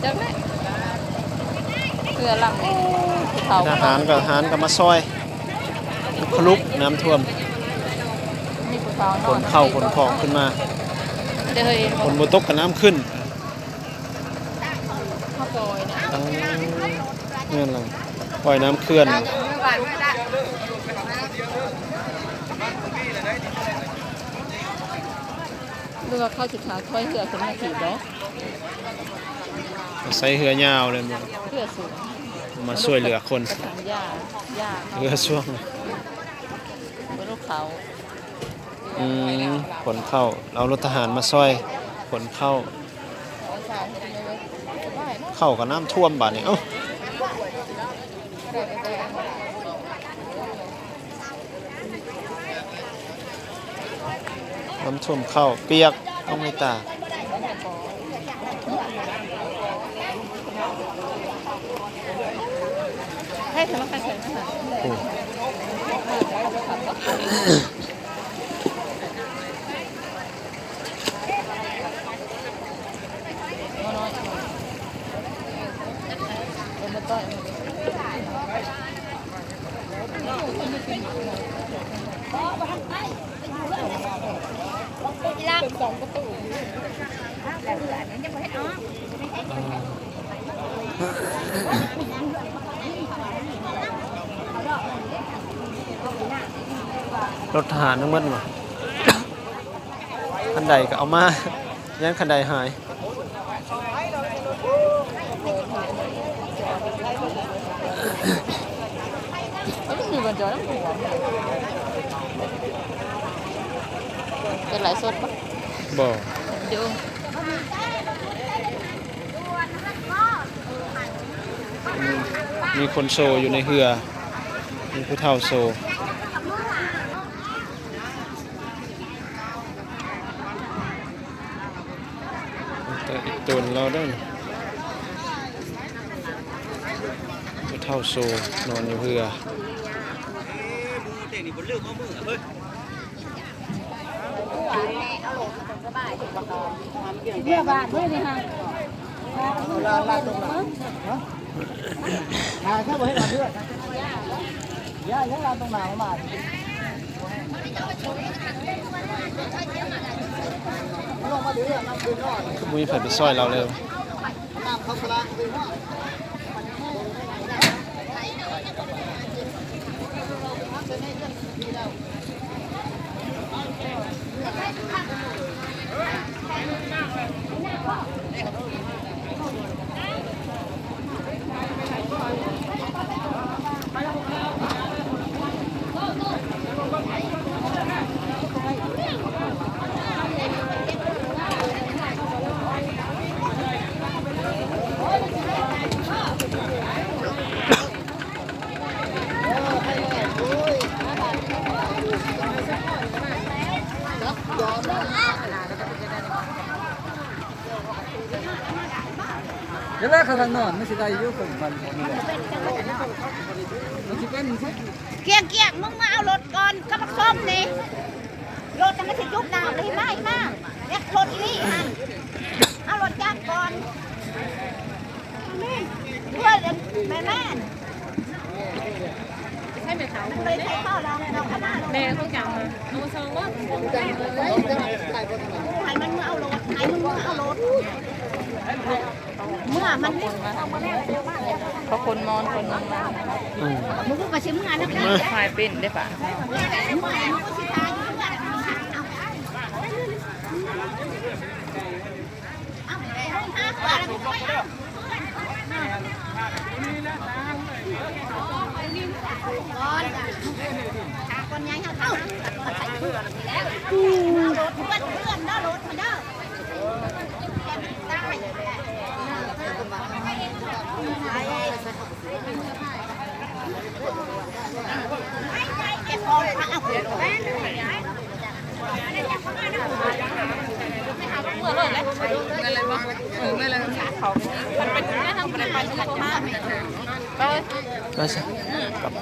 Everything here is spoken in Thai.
จังเลยเพื่อหลังทหารกับมาซอยคลุกน้ำท่วมขนเข้าขนของขึ้นมาฝนบนตกกับน้ำขึ้นนี่แหละปล่อยน้ำเคลื่อนเรือเข้าจุดขาค่อยเรือขึ้นมาถีบเนาะใส่เรือยาวเลยมั้งเรือสูงมาช่วยเหลือคนเรือช่วงบนรถเขาขนเข้าเอารถทหารมาช่วยขนเข้ากับน้ำท่วมบาดนี้น้ำท่วมเข้าเปียกต้องไม่ตากให้ทะเลาะกันเฉยนะคะรถทหารทั้งหมดมาคันใดก็เอามาย่างคันใดหายเป็นหลายสดปะบ่เดี๋ยวมีคนโซอยู่ในเรือมีผู้เฒ่าโซแต่อีกตัวเราด้วยผู้เฒ่าโซนอนอยู่เรือเรือบาทด้วยนี่ฮะลาตรงไหนแค่บอกให้มาเพื่อนย่าลาตรงไหนมามุ้ยผัดไปซอยเราเร็วเดี๋ยวแรกเขาทางนอนไม่ใช่ได้ยุ่งกับมันเกียงมึงมาเอารถก่อนกับส้มนี่รถจะไม่ใช่ยุบน้ำเลยไม่มากเนี่ยรถนี่ฮะเอารถจักรก่อนเพื่อนแม่ใช่ไหมเขาไม่ใช่ข้าวเราขนาดแม่เขาจังมาเอาซองว่าใครมันเอารถใครมึงเอารถเมื่อมันเขาคนมอนคนนั้นมึงก็ชิมงานนะพี่ถ่ายเป็นได้ปะคนย้ายเขาเอารถเพื่อนเด้อรถมาเด้อ แกพอพระเอา เมื่อเลยเลยเงินเลยบ่เงินเลยเขามันเป็นแม่ทำอะไรไปทุกคนมากไป ไปซะกลับ